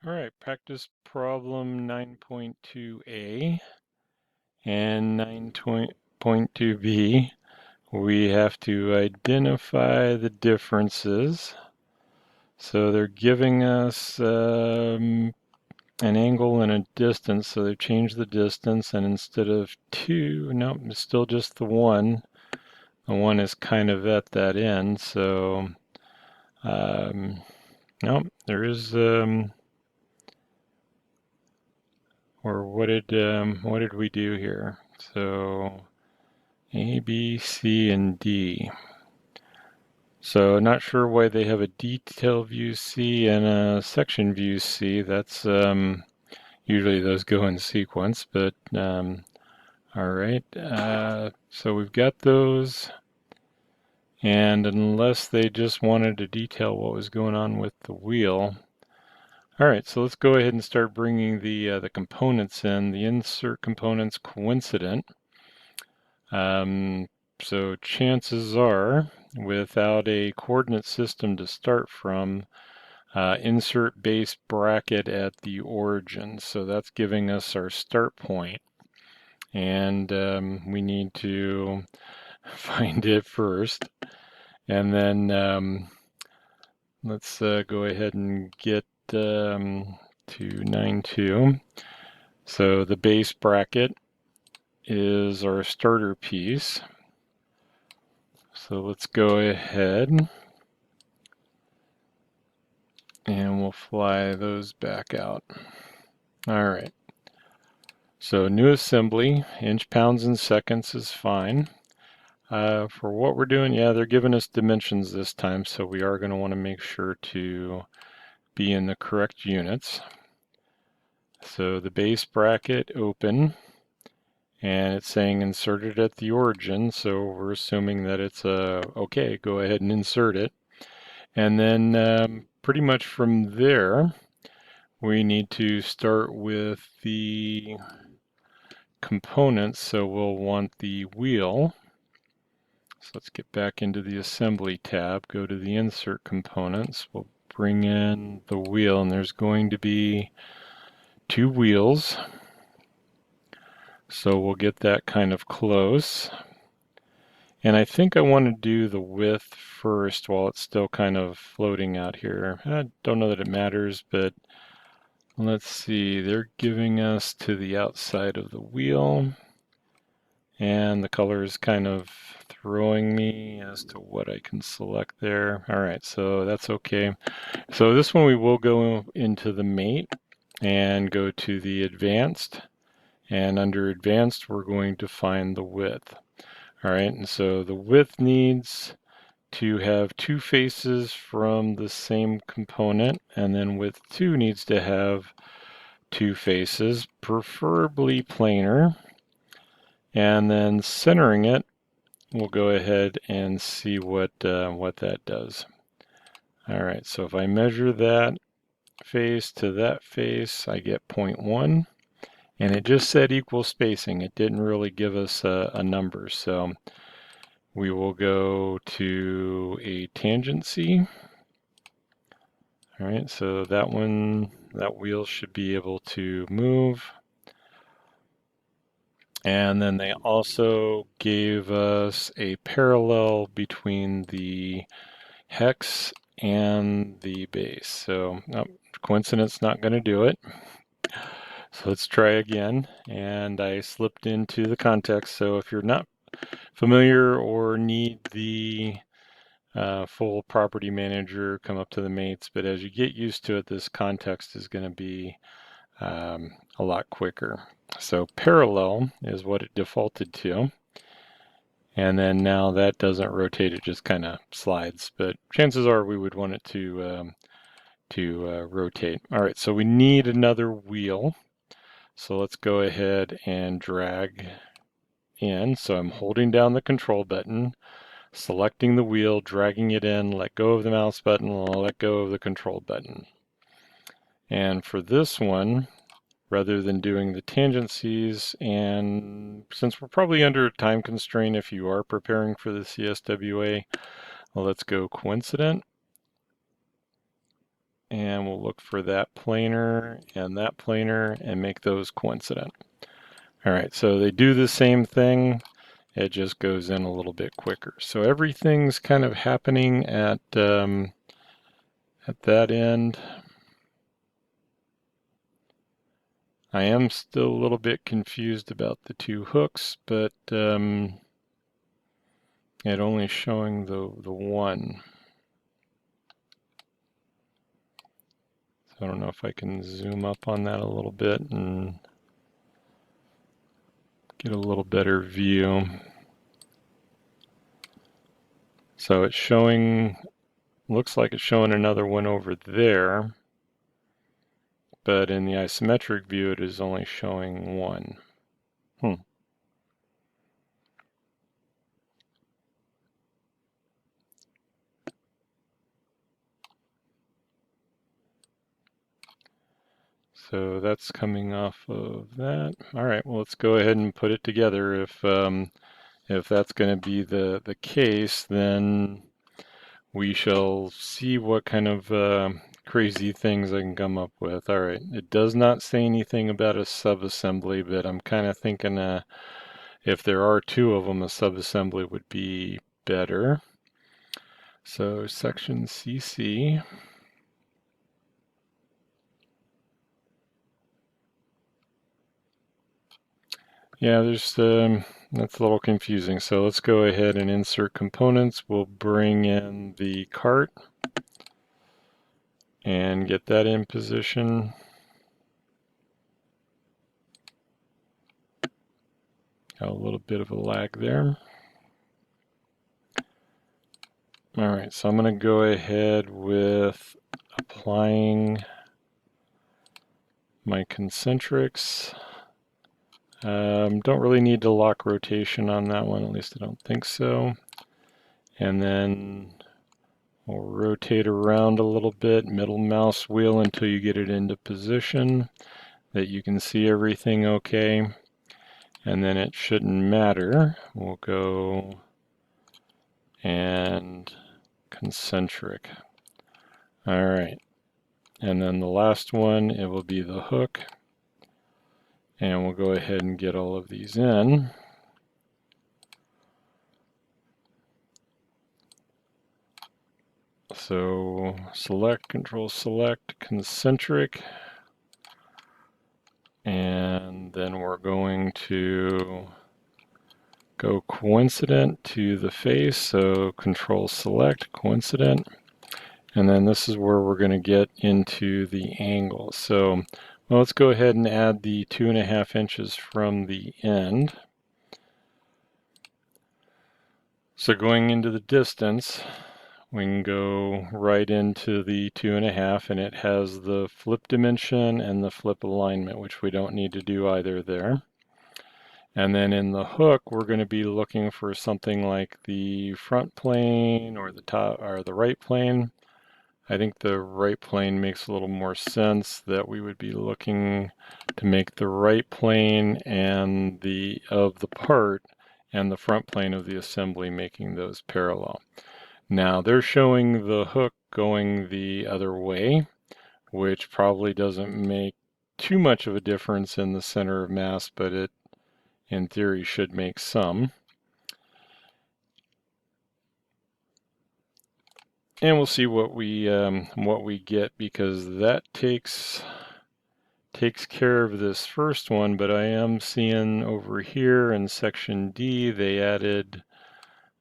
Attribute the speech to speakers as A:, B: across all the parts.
A: All right, practice problem 9.2a and 9.2b. We have to identify the differences. So they're giving us an angle and a distance. So they've changed the distance, and instead of 2, nope, it's still just the 1. The 1 is kind of at that end. So nope, there is or what did we do here? So A, B, C, and D. So not sure why they have a detail view C and a section view C. That's usually those go in sequence, but all right. So we've got those, and unless they just wanted to detail what was going on with the wheel. All right, so let's go ahead and start bringing the components in. The insert components coincident. So chances are, without a coordinate system to start from, insert base bracket at the origin. So that's giving us our start point. And we need to find it first. And then let's go ahead and get to 9.2. So the base bracket is our starter piece. So let's go ahead and we'll fly those back out. All right. So new assembly, inch, pounds, and seconds is fine. For what we're doing, yeah, they're giving us dimensions this time, so we are going to want to make sure to be in the correct units. So the base bracket open, and it's saying inserted at the origin, so we're assuming that it's okay, go ahead and insert it. And then pretty much from there, we need to start with the components, so we'll want the wheel. So let's get back into the assembly tab, go to the insert components, we'll bring in the wheel, and there's going to be 2 wheels. So we'll get that kind of close. And I think I want to do the width first while it's still kind of floating out here. I don't know that it matters, but let's see, they're giving us to the outside of the wheel, and the color is kind of throwing me as to what I can select there. All right, so that's okay. So this one we will go into the mate and go to the advanced, and under advanced we're going to find the width. All right, and so the width needs to have 2 faces from the same component, and then width 2 needs to have 2 faces, preferably planar. And then centering it, we'll go ahead and see what that does. All right, so if I measure that face to that face, I get 0.1, and it just said equal spacing. It didn't really give us a number, so we will go to a tangency. All right, so that wheel should be able to move. And then they also gave us a parallel between the hex and the base. So coincidence not going to do it. So let's try again. And I slipped into the context. So if you're not familiar or need the full property manager, come up to the mates. But as you get used to it, this context is going to be a lot quicker. So parallel is what it defaulted to. And then now that doesn't rotate, it just kind of slides. But chances are we would want it to rotate. All right, so we need another wheel. So let's go ahead and drag in. So I'm holding down the control button, selecting the wheel, dragging it in, let go of the mouse button, let go of the control button. And for this one, rather than doing the tangencies, and since we're probably under a time constraint if you are preparing for the CSWA, let's go coincident. and we'll look for that planar and make those coincident. All right, so they do the same thing. It just goes in a little bit quicker. So everything's kind of happening at that end. I am still a little bit confused about the two hooks, but it only showing the one. So I don't know if I can zoom up on that a little bit and get a little better view. So it's showing, looks like it's showing another one over there, but in the isometric view it is only showing one. So that's coming off of that. All right, well, let's go ahead and put it together. If that's going to be the case, then we shall see what kind of crazy things I can come up with. All right, it does not say anything about a subassembly, but I'm kind of thinking if there are two of them, a subassembly would be better. So section CC. Yeah, there's that's a little confusing. So let's go ahead and insert components. We'll bring in the cart and get that in position. Got a little bit of a lag there. All right, so I'm going to go ahead with applying my concentrics. Don't really need to lock rotation on that one, at least I don't think so. And then we'll rotate around a little bit, middle mouse wheel until you get it into position, that you can see everything okay. And then it shouldn't matter. We'll go and concentric. All right. And then the last one, it will be the hook. And we'll go ahead and get all of these in. So select, control select, concentric. And then we're going to go coincident to the face. So control select, coincident. And then this is where we're going to get into the angle. So well, let's go ahead and add the 2.5 inches from the end. So going into the distance, we can go right into the 2.5, and it has the flip dimension and the flip alignment, which we don't need to do either there. And then in the hook, we're going to be looking for something like the front plane or the top or the right plane. I think the right plane makes a little more sense, that we would be looking to make the right plane and of the part and the front plane of the assembly, making those parallel. Now they're showing the hook going the other way, which probably doesn't make too much of a difference in the center of mass, but it in theory should make some. And we'll see what we get, because that takes care of this first one. But I am seeing over here in section D they added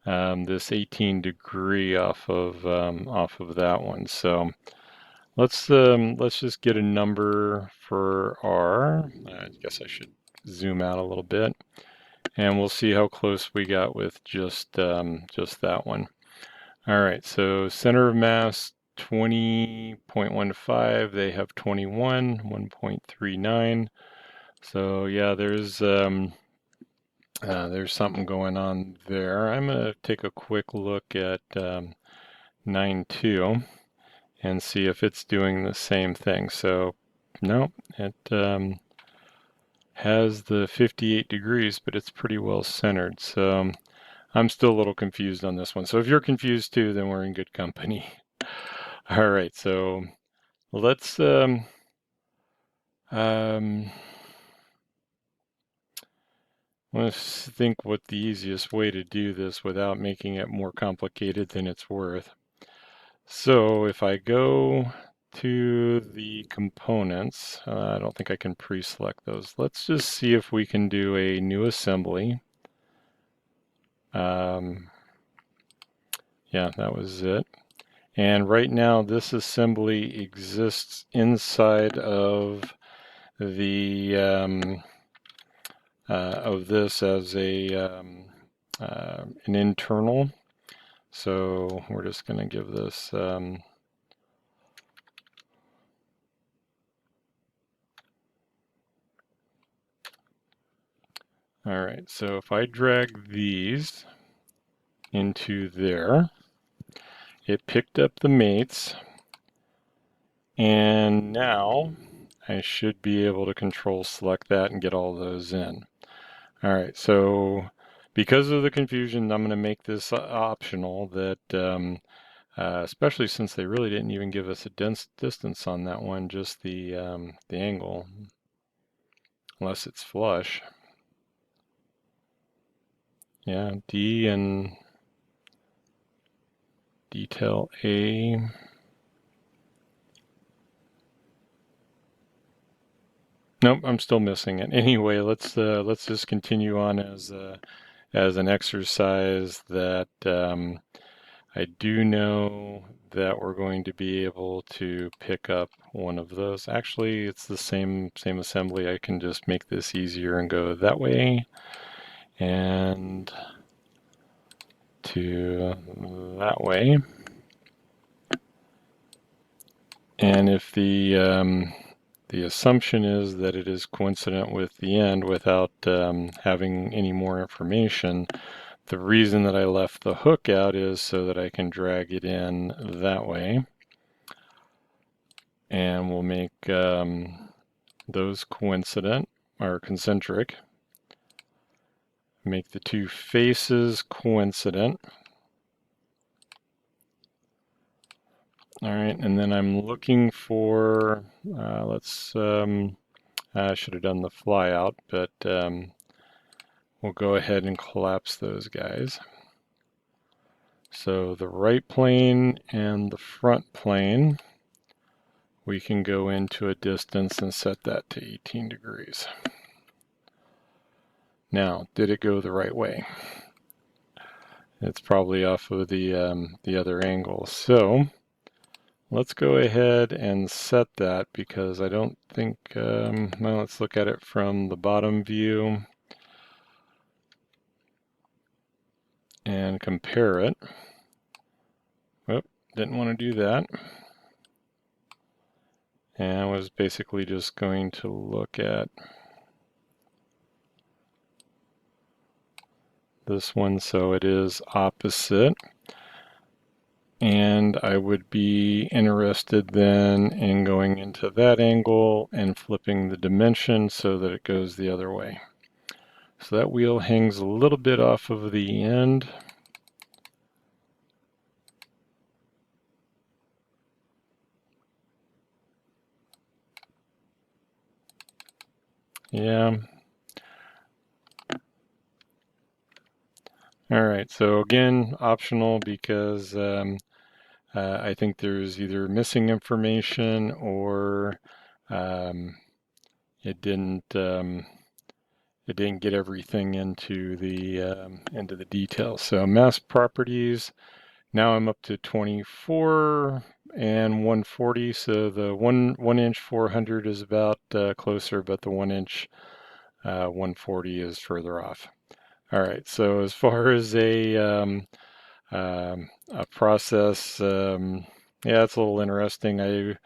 A: this 18 degree off of that one. So let's just get a number for R. I guess I should zoom out a little bit, and we'll see how close we got with just that one. All right, so center of mass 20.15, they have 21, 1.39. So yeah, there's something going on there. I'm gonna take a quick look at 9.2 and see if it's doing the same thing. So no, it has the 58 degrees, but it's pretty well centered. So I'm still a little confused on this one. So if you're confused too, then we're in good company. All right, so let's let's think what the easiest way to do this without making it more complicated than it's worth. So if I go to the components, I don't think I can pre-select those. Let's just see if we can do a new assembly. Yeah, that was it. And right now this assembly exists inside of the of this as a an internal. So we're just going to give this all right, so if I drag these into there, it picked up the mates, and now I should be able to control select that and get all those in. All right, so because of the confusion, I'm going to make this optional that especially since they really didn't even give us a distance on that one, just the angle, unless it's flush. Yeah, D and detail A. Nope, I'm still missing it. Anyway, let's just continue on as an exercise that I do know that we're going to be able to pick up one of those. Actually, it's the same assembly. I can just make this easier and go that way and to that way. And if the assumption is that it is coincident with the end without having any more information, the reason that I left the hook out is so that I can drag it in that way. And we'll make those coincident or concentric. Make the two faces coincident. All right, and then I'm looking for, I should have done the fly out, but we'll go ahead and collapse those guys. So the right plane and the front plane, we can go into a distance and set that to 18 degrees. Now, did it go the right way? It's probably off of the other angle. So let's go ahead and set that because I don't think, well, let's look at it from the bottom view and compare it. Whoop, didn't want to do that. And I was basically just going to look at this one, so it is opposite. And I would be interested then in going into that angle and flipping the dimension so that it goes the other way. So that wheel hangs a little bit off of the end. Yeah. All right, so again, optional because I think there's either missing information or it didn't get everything into the details. So mass properties. Now I'm up to 24 and 140. So the 1 inch 400 is about closer, but the 1 inch 140 is further off. All right. So as far as a process, yeah, it's a little interesting. I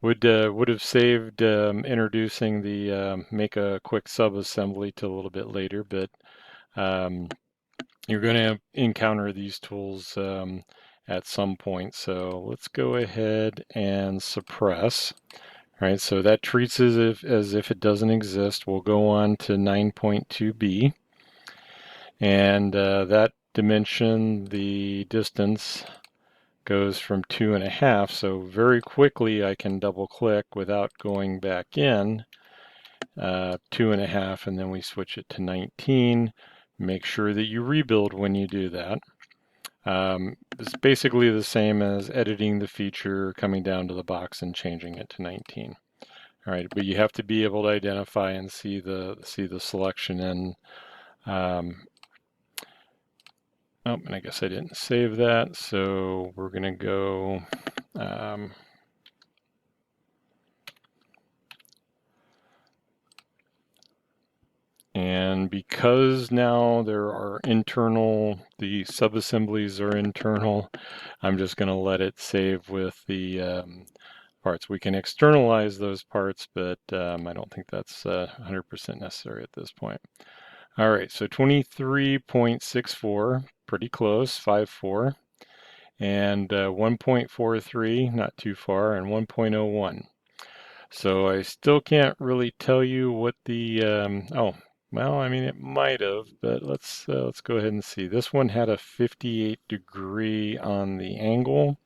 A: would have saved introducing the make a quick sub-assembly to a little bit later, but you're going to encounter these tools at some point. So let's go ahead and suppress. All right, so that treats it as if it doesn't exist. We'll go on to 9.2b, and that dimension, the distance, goes from 2.5. So very quickly I can double click without going back in. 2.5, and then we switch it to 19. Make sure that you rebuild when you do that. It's basically the same as editing the feature, coming down to the box and changing it to 19. All right, but you have to be able to identify and see the selection in. Oh, and I guess I didn't save that, so we're going to go. And because now there are the subassemblies are internal, I'm just going to let it save with the parts. We can externalize those parts, but I don't think that's 100% necessary at this point. All right, so 23.64, pretty close, 5.4, and 1.43, not too far, and 1.01. So I still can't really tell you what the, oh, well, I mean, it might have, but let's go ahead and see. This one had a 58 degree on the angle.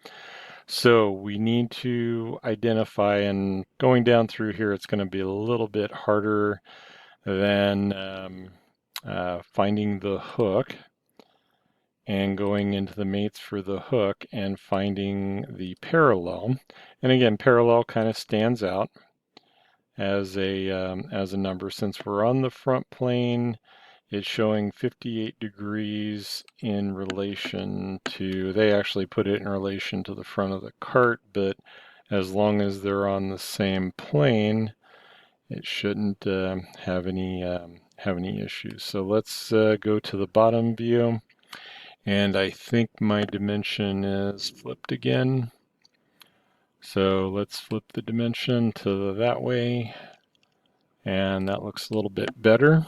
A: So we need to identify, and going down through here, it's going to be a little bit harder than finding the hook and going into the mates for the hook and finding the parallel. And again, parallel kind of stands out as a number. Since we're on the front plane, it's showing 58 degrees in relation to, they actually put it in relation to the front of the cart, but as long as they're on the same plane, it shouldn't have any issues. So let's go to the bottom view, and I think my dimension is flipped again. So let's flip the dimension to that way, and that looks a little bit better.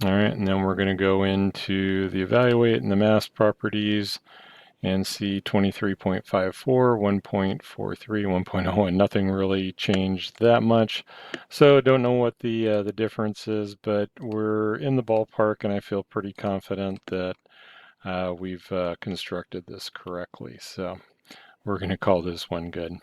A: All right, and then we're going to go into the evaluate and the mass properties and see 23.54, 1.43, 1.01. Nothing really changed that much. So don't know what the difference is, but we're in the ballpark, and I feel pretty confident that we've constructed this correctly. So we're going to call this one good.